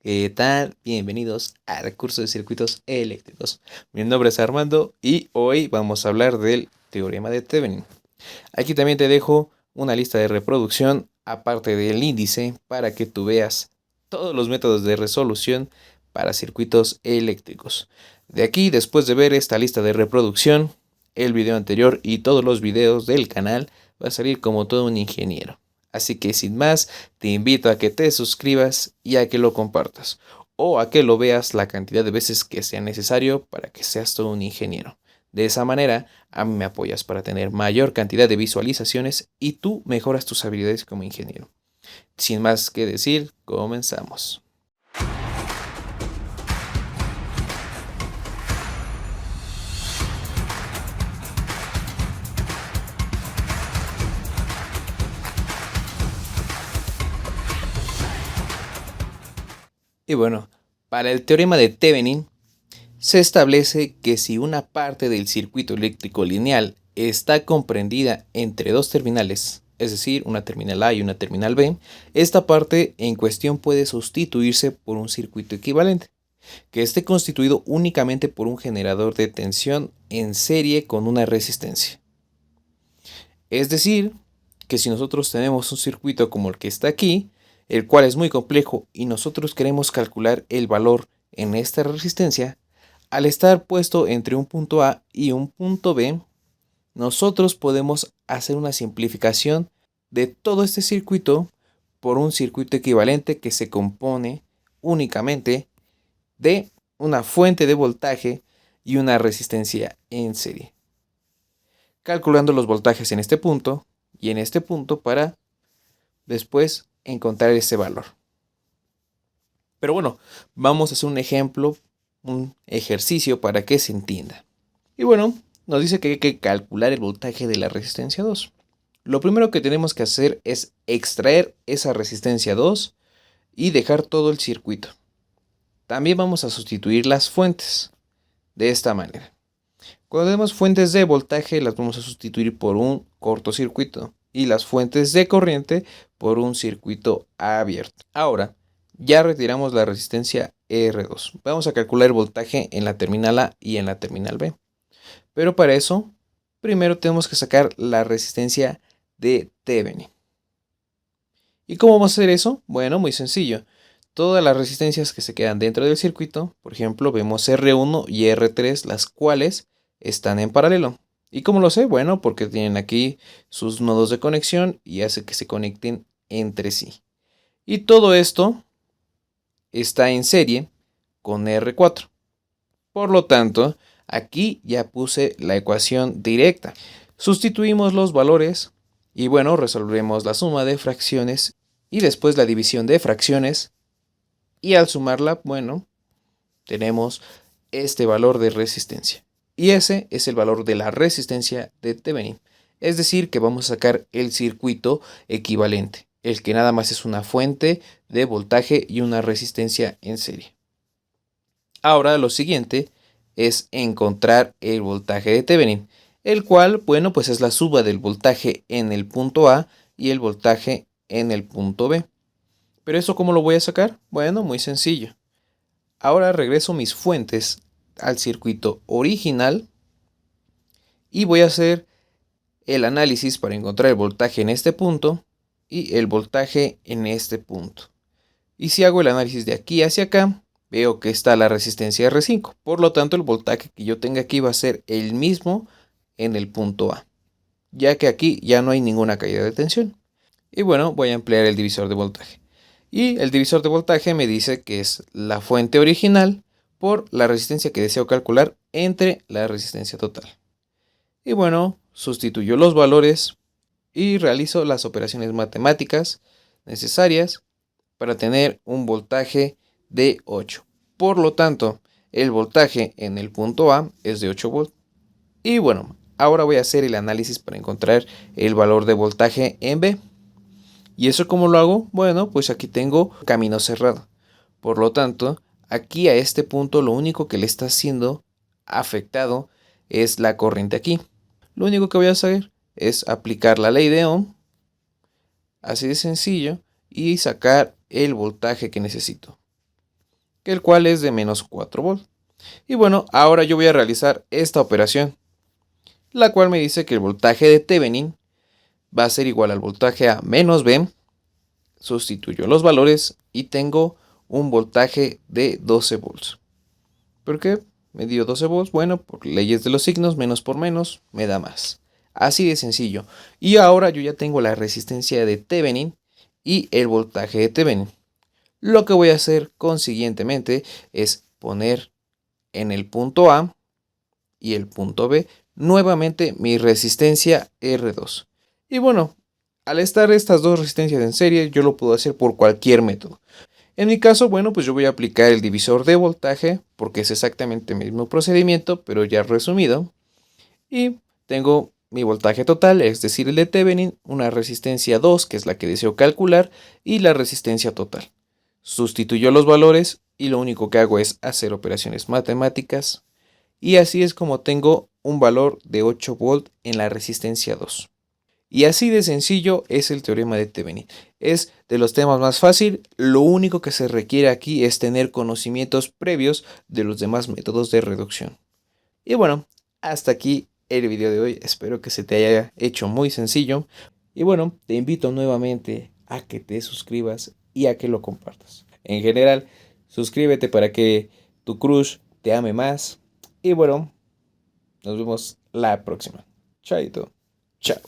¿Qué tal? Bienvenidos al curso de circuitos eléctricos. Mi nombre es Armando y hoy vamos a hablar del teorema de Thevenin. Aquí también te dejo una lista de reproducción aparte del índice para que tú veas todos los métodos de resolución para circuitos eléctricos. De aquí, después de ver esta lista de reproducción, el video anterior y todos los videos del canal, va a salir como todo un ingeniero. Así que sin más, te invito a que te suscribas y a que lo compartas, o a que lo veas la cantidad de veces que sea necesario para que seas todo un ingeniero. De esa manera, a mí me apoyas para tener mayor cantidad de visualizaciones y tú mejoras tus habilidades como ingeniero. Sin más que decir, comenzamos. Y bueno, para el teorema de Thevenin, se establece que si una parte del circuito eléctrico lineal está comprendida entre dos terminales, es decir, una terminal A y una terminal B, esta parte en cuestión puede sustituirse por un circuito equivalente, que esté constituido únicamente por un generador de tensión en serie con una resistencia. Es decir, que si nosotros tenemos un circuito como el que está aquí, el cual es muy complejo y nosotros queremos calcular el valor en esta resistencia, al estar puesto entre un punto A y un punto B, nosotros podemos hacer una simplificación de todo este circuito por un circuito equivalente que se compone únicamente de una fuente de voltaje y una resistencia en serie. Calculando los voltajes en este punto y en este punto para después encontrar ese valor. Pero bueno, vamos a hacer un ejemplo, un ejercicio para que se entienda. Y bueno, nos dice que hay que calcular el voltaje de la resistencia 2. Lo primero que tenemos que hacer es extraer esa resistencia 2 y dejar todo el circuito. También vamos a sustituir las fuentes de esta manera. Cuando tenemos fuentes de voltaje las vamos a sustituir por un cortocircuito y las fuentes de corriente por un circuito abierto. Ahora, ya retiramos la resistencia R2. Vamos a calcular el voltaje en la terminal A y en la terminal B. Pero para eso, primero tenemos que sacar la resistencia de Thevenin. ¿Y cómo vamos a hacer eso? Bueno, muy sencillo. Todas las resistencias que se quedan dentro del circuito, por ejemplo, vemos R1 y R3, las cuales están en paralelo. ¿Y cómo lo sé? Bueno, porque tienen aquí sus nodos de conexión y hace que se conecten entre sí. Y todo esto está en serie con R4. Por lo tanto, aquí ya puse la ecuación directa. Sustituimos los valores y bueno, resolveremos la suma de fracciones y después la división de fracciones. Y al sumarla, bueno, tenemos este valor de resistencia. Y ese es el valor de la resistencia de Thevenin. Es decir, que vamos a sacar el circuito equivalente, el que nada más es una fuente de voltaje y una resistencia en serie. Ahora lo siguiente es encontrar el voltaje de Thevenin, el cual, bueno, pues es la suma del voltaje en el punto A y el voltaje en el punto B. ¿Pero eso cómo lo voy a sacar? Bueno, muy sencillo. Ahora regreso mis fuentes al circuito original y voy a hacer el análisis para encontrar el voltaje en este punto y el voltaje en este punto. Y si hago el análisis de aquí hacia acá, veo que está la resistencia R5. Por lo tanto, el voltaje que yo tenga aquí va a ser el mismo en el punto A, ya que aquí ya no hay ninguna caída de tensión. Y bueno, voy a emplear el divisor de voltaje. Y el divisor de voltaje me dice que es la fuente original por la resistencia que deseo calcular entre la resistencia total. Y bueno, sustituyo los valores y realizo las operaciones matemáticas necesarias para tener un voltaje de 8. Por lo tanto, el voltaje en el punto A es de 8 volts. Y bueno, ahora voy a hacer el análisis para encontrar el valor de voltaje en B. ¿Y eso cómo lo hago? Bueno, pues aquí tengo camino cerrado. Por lo tanto, aquí a este punto lo único que le está siendo afectado es la corriente aquí. Lo único que voy a hacer es aplicar la ley de Ohm, así de sencillo, y sacar el voltaje que necesito. que el cual es de menos 4 volts. Y bueno, ahora yo voy a realizar esta operación, la cual me dice que el voltaje de Thevenin va a ser igual al voltaje A menos B. Sustituyo los valores y tengo un voltaje de 12 volts. ¿Por qué me dio 12 volts? Bueno, por leyes de los signos, menos por menos me da más. Así de sencillo. Y ahora yo ya tengo la resistencia de Thevenin y el voltaje de Thevenin. Lo que voy a hacer consiguientemente es poner en el punto A y el punto B nuevamente mi resistencia R2. Y bueno, al estar estas dos resistencias en serie, yo lo puedo hacer por cualquier método. En mi caso, bueno, pues yo voy a aplicar el divisor de voltaje, porque es exactamente el mismo procedimiento, pero ya resumido. Y tengo mi voltaje total, es decir, el de Thevenin, una resistencia 2, que es la que deseo calcular, y la resistencia total. Sustituyo los valores y lo único que hago es hacer operaciones matemáticas. Y así es como tengo un valor de 8 volt en la resistencia 2. Y así de sencillo es el teorema de Thevenin. Es de los temas más fácil. Lo único que se requiere aquí es tener conocimientos previos de los demás métodos de reducción. Y bueno, hasta aquí el video de hoy. Espero que se te haya hecho muy sencillo. Y bueno, te invito nuevamente a que te suscribas y a que lo compartas. En general, suscríbete para que tu crush te ame más. Y bueno, nos vemos la próxima. Chaito. Chao.